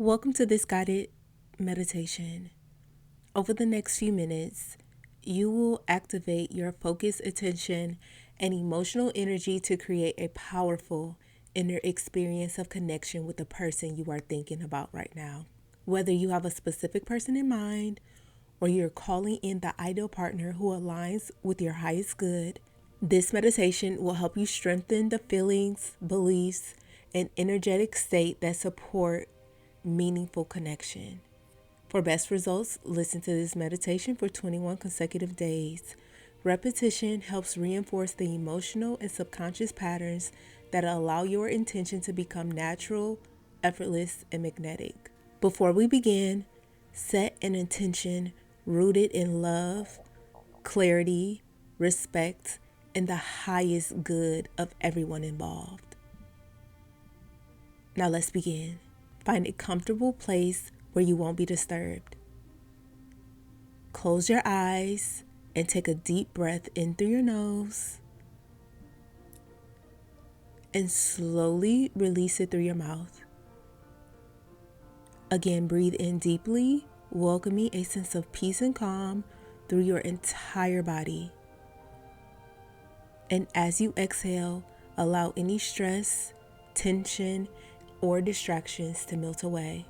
Welcome to this guided meditation. Over the next few minutes, you will activate your focused attention and emotional energy to create a powerful inner experience of connection with the person you are thinking about right now. Whether you have a specific person in mind or you're calling in the ideal partner who aligns with your highest good, this meditation will help you strengthen the feelings, beliefs, and energetic state that support meaningful connection. For best results, listen to this meditation for 21 consecutive days. Repetition helps reinforce the emotional and subconscious patterns that allow your intention to become natural, effortless, and magnetic. Before we begin, set an intention rooted in love, clarity, respect, and the highest good of everyone involved. Now let's begin. Find a comfortable place where you won't be disturbed. Close your eyes and take a deep breath in through your nose and slowly release it through your mouth. Again, breathe in deeply, welcoming a sense of peace and calm through your entire body. And as you exhale, allow any stress, tension, or distractions to melt away.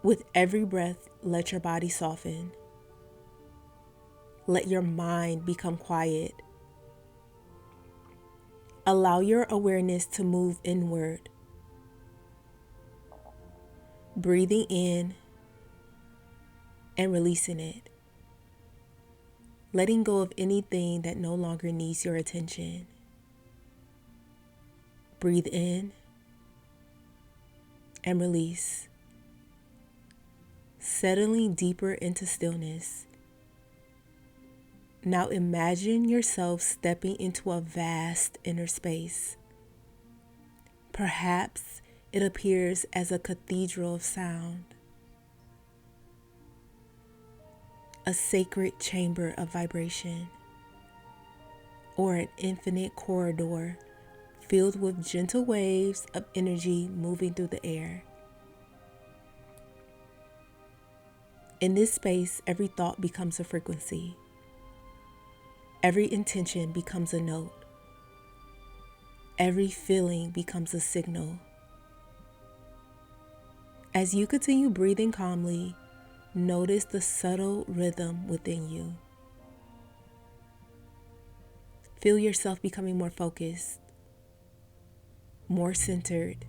With every breath, let your body soften. Let your mind become quiet. Allow your awareness to move inward. Breathing in and releasing it. Letting go of anything that no longer needs your attention. Breathe in and release. Settling deeper into stillness. Now imagine yourself stepping into a vast inner space. Perhaps it appears as a cathedral of sound, a sacred chamber of vibration, or an infinite corridor filled with gentle waves of energy moving through the air. In this space, every thought becomes a frequency. Every intention becomes a note. Every feeling becomes a signal. As you continue breathing calmly, notice the subtle rhythm within you. Feel yourself becoming more focused, more centered,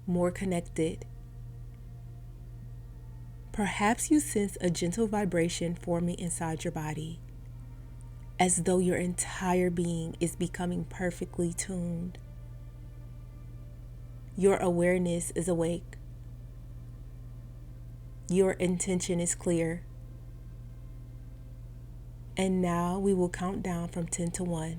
more connected. Perhaps you sense a gentle vibration forming inside your body, as though your entire being is becoming perfectly tuned. Your awareness is awake. Your intention is clear. And now we will count down from 10 to 1.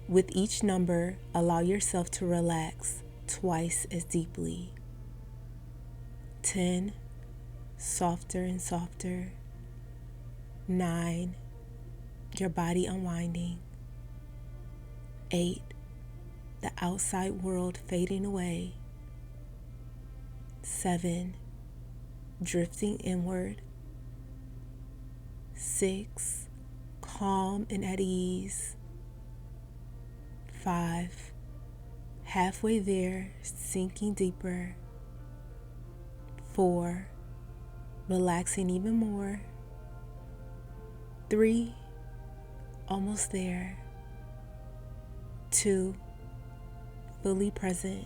With each number, allow yourself to relax twice as deeply. 10, softer and softer. 9, your body unwinding. 8, the outside world fading away. 7, drifting inward. 6, calm and at ease. 5, halfway there, sinking deeper. 4, relaxing even more. 3, almost there. 2, fully present.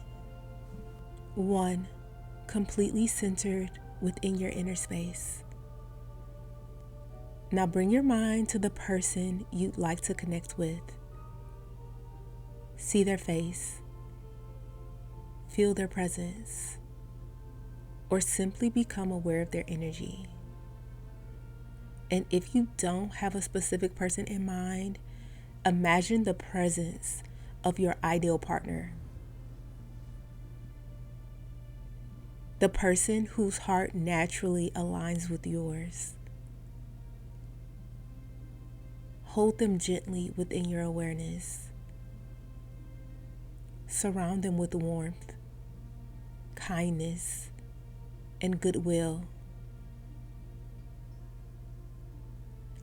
1, completely centered within your inner space. Now bring your mind to the person you'd like to connect with. See their face, feel their presence, or simply become aware of their energy. And if you don't have a specific person in mind, imagine the presence of your ideal partner. The person whose heart naturally aligns with yours. Hold them gently within your awareness. Surround them with warmth, kindness, and goodwill.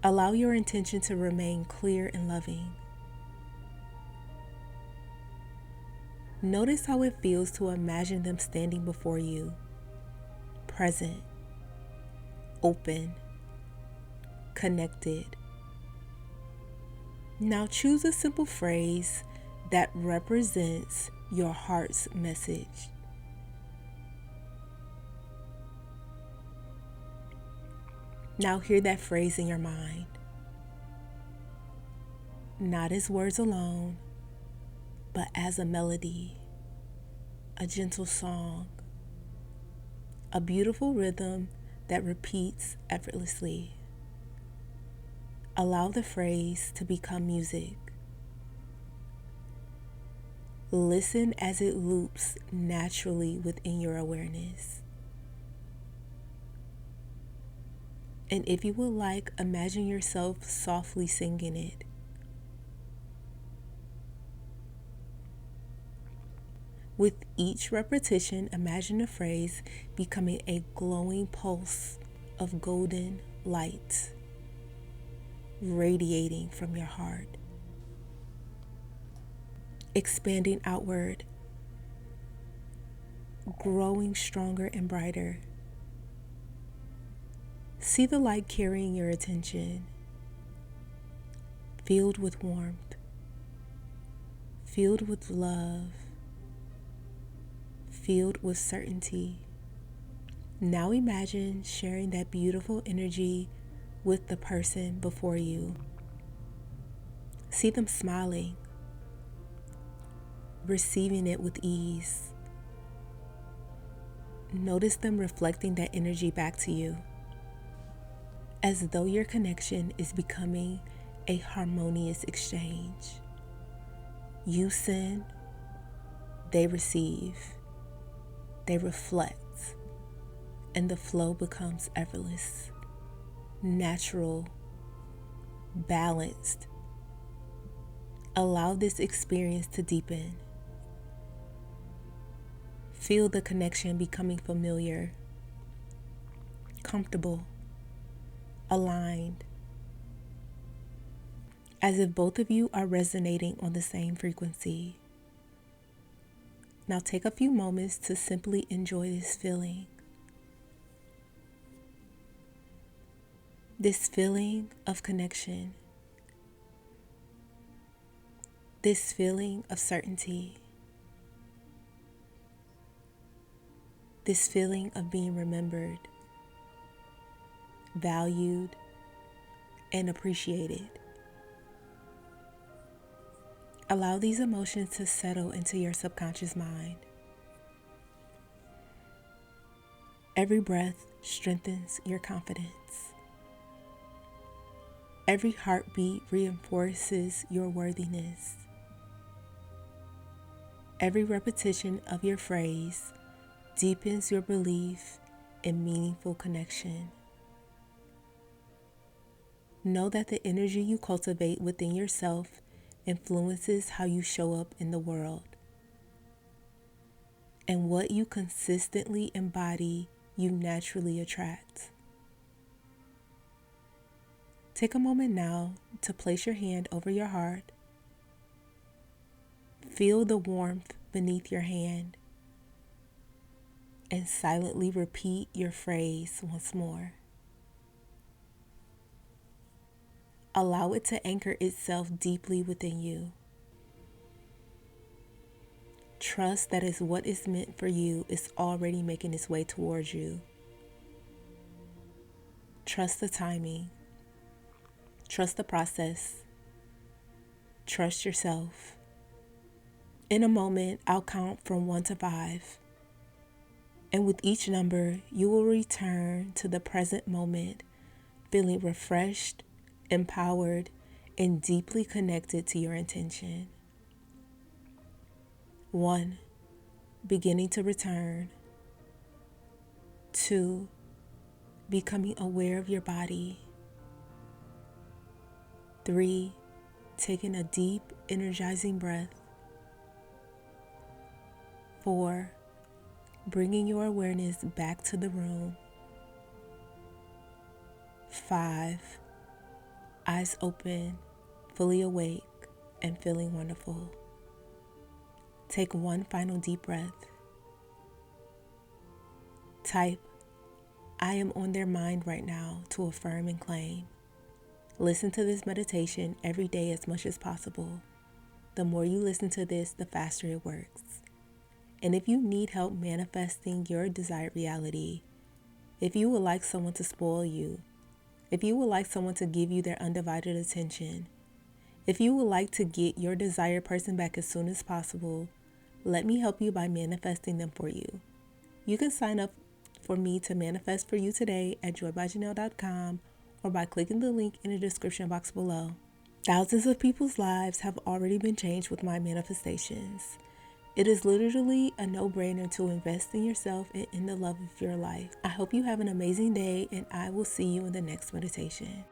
Allow your intention to remain clear and loving. Notice how it feels to imagine them standing before you, present, open, connected. Now choose a simple phrase that represents your heart's message. Now hear that phrase in your mind, not as words alone, but as a melody, a gentle song, a beautiful rhythm that repeats effortlessly. Allow the phrase to become music. Listen as it loops naturally within your awareness. And if you would like, imagine yourself softly singing it. With each repetition, imagine the phrase becoming a glowing pulse of golden light, radiating from your heart, expanding outward, growing stronger and brighter. See the light carrying your attention, filled with warmth, filled with love, filled with certainty. Now imagine sharing that beautiful energy with the person before you. See them smiling, receiving it with ease. Notice them reflecting that energy back to you, as though your connection is becoming a harmonious exchange. You send, they receive, they reflect, and the flow becomes effortless, natural, balanced. Allow this experience to deepen. Feel the connection becoming familiar, comfortable, aligned, as if both of you are resonating on the same frequency. Now take a few moments to simply enjoy this feeling. This feeling of connection. This feeling of certainty. This feeling of being remembered, valued, and appreciated. Allow these emotions to settle into your subconscious mind. Every breath strengthens your confidence. Every heartbeat reinforces your worthiness. Every repetition of your phrase deepens your belief in meaningful connection. Know that the energy you cultivate within yourself influences how you show up in the world. And what you consistently embody, you naturally attract. Take a moment now to place your hand over your heart. Feel the warmth beneath your hand, and silently repeat your phrase once more. Allow it to anchor itself deeply within you. Trust that is what is meant for you is already making its way towards you. Trust the timing. Trust the process. Trust yourself. In a moment, I'll count from 1 to 5. And with each number, you will return to the present moment, feeling refreshed, empowered, and deeply connected to your intention. 1, beginning to return. 2, becoming aware of your body. 3, taking a deep, energizing breath. 4, bringing your awareness back to the room. 5, eyes open, fully awake, and feeling wonderful. Take one final deep breath. Type, I am on their mind right now, to affirm and claim. Listen to this meditation every day as much as possible. The more you listen to this, the faster it works. And if you need help manifesting your desired reality, if you would like someone to spoil you, if you would like someone to give you their undivided attention, if you would like to get your desired person back as soon as possible, let me help you by manifesting them for you. You can sign up for me to manifest for you today at joybyjanell.com or by clicking the link in the description box below. Thousands of people's lives have already been changed with my manifestations. It is literally a no-brainer to invest in yourself and in the love of your life. I hope you have an amazing day, and I will see you in the next meditation.